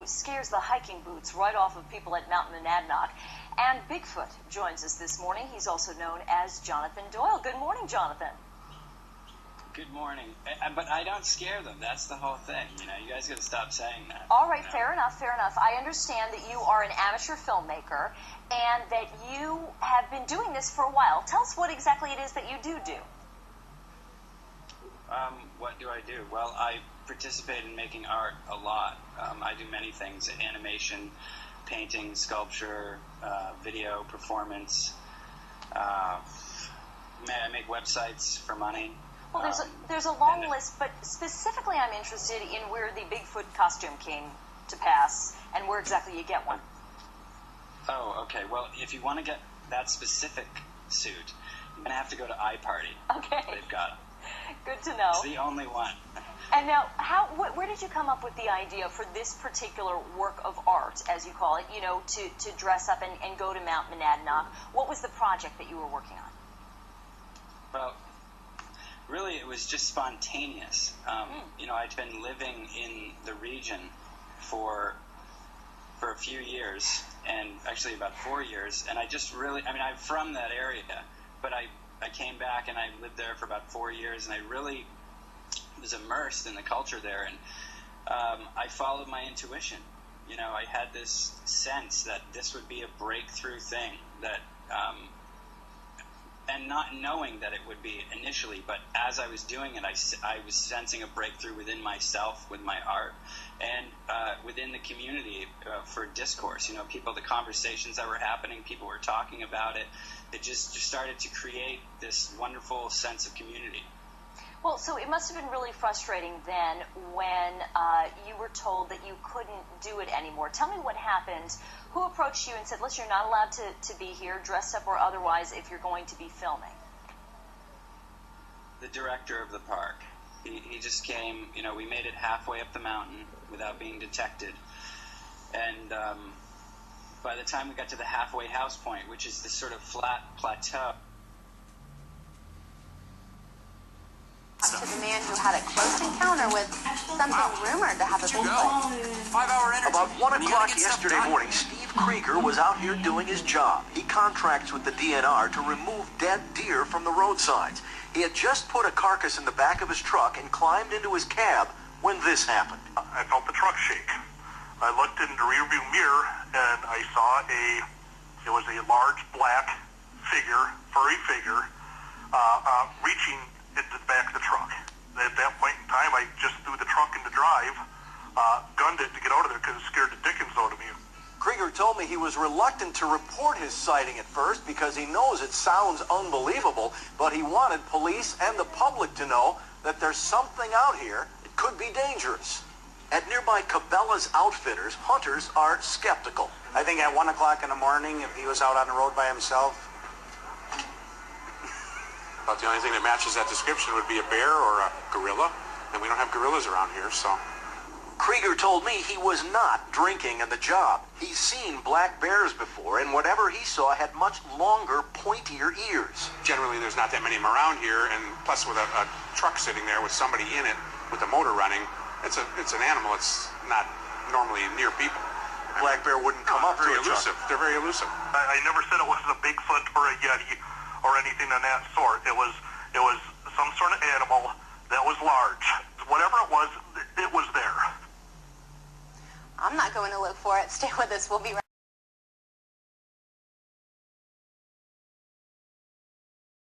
scares the hiking boots right off of people at Mount Monadnock. And Bigfoot joins us this morning. He's also known as Jonathan Doyle. Good morning, Jonathan. Good morning. But I don't scare them. That's the whole thing. You know, you guys got to stop saying that. All right, fair enough, fair enough. I understand that you are an amateur filmmaker and that you have been doing this for a while. Tell us what exactly it is that you do. What do I do? Well, I participate in making art a lot. I do many things: animation, painting, sculpture, video, performance. I make websites for money. Well, there's a long list, but specifically I'm interested in where the Bigfoot costume came to pass and where exactly you get one. Oh, okay. Well, if you want to get that specific suit, you're going to have to go to iParty. Okay. They've got them. Good to know. It's the only one. And now, where did you come up with the idea for this particular work of art, as you call it, you know, to dress up and go to Mount Monadnock? What was the project that you were working on? Well, really, it was just spontaneous. You know, I'd been living in the region for a few years, and actually about 4 years, and I just really, I mean, I'm from that area, but I came back and I lived there for about 4 years, and I really was immersed in the culture there, and I followed my intuition. You know, I had this sense that this would be a breakthrough thing, that and not knowing that it would be initially, but as I was doing it, I was sensing a breakthrough within myself, with my art, and within the community for discourse. You know, the conversations that were happening, people were talking about it. It just started to create this wonderful sense of community. Well, so it must have been really frustrating then when you were told that you couldn't do it anymore. Tell me what happened. Who approached you and said, listen, you're not allowed to be here, dressed up or otherwise, if you're going to be filming? The director of the park. He just came, you know, we made it halfway up the mountain without being detected. And by the time we got to the halfway house point, which is this sort of flat plateau, to the man who had a close encounter with something rumored to have a Bigfoot. 5-hour energy. About 1 o'clock yesterday morning, Steve Krieger was out here doing his job. He contracts with the DNR to remove dead deer from the roadsides. He had just put a carcass in the back of his truck and climbed into his cab when this happened. I felt the truck shake. I looked in the rearview mirror and I saw it was a large black figure, furry figure, reaching into the back of the truck. At that point in time, I just threw the truck into drive, gunned it to get out of there because it scared the dickens out of me. Krieger told me he was reluctant to report his sighting at first because he knows it sounds unbelievable, but he wanted police and the public to know that there's something out here that could be dangerous. At nearby Cabela's Outfitters, hunters are skeptical. I think at 1 o'clock in the morning, if he was out on the road by himself, but the only thing that matches that description would be a bear or a gorilla, and we don't have gorillas around here, so. Krieger told me he was not drinking in the job. He's seen black bears before, and whatever he saw had much longer, pointier ears. Generally, there's not that many of them around here, and plus with a truck sitting there with somebody in it, with the motor running, it's an animal. It's not normally near people. Black bear wouldn't come up to a elusive. truck. They're very elusive. I never said it was a Bigfoot or a Yeti or anything of that sort. It was some sort of animal that was large. Whatever it was there. I'm not going to look for it. Stay with us. We'll be right back.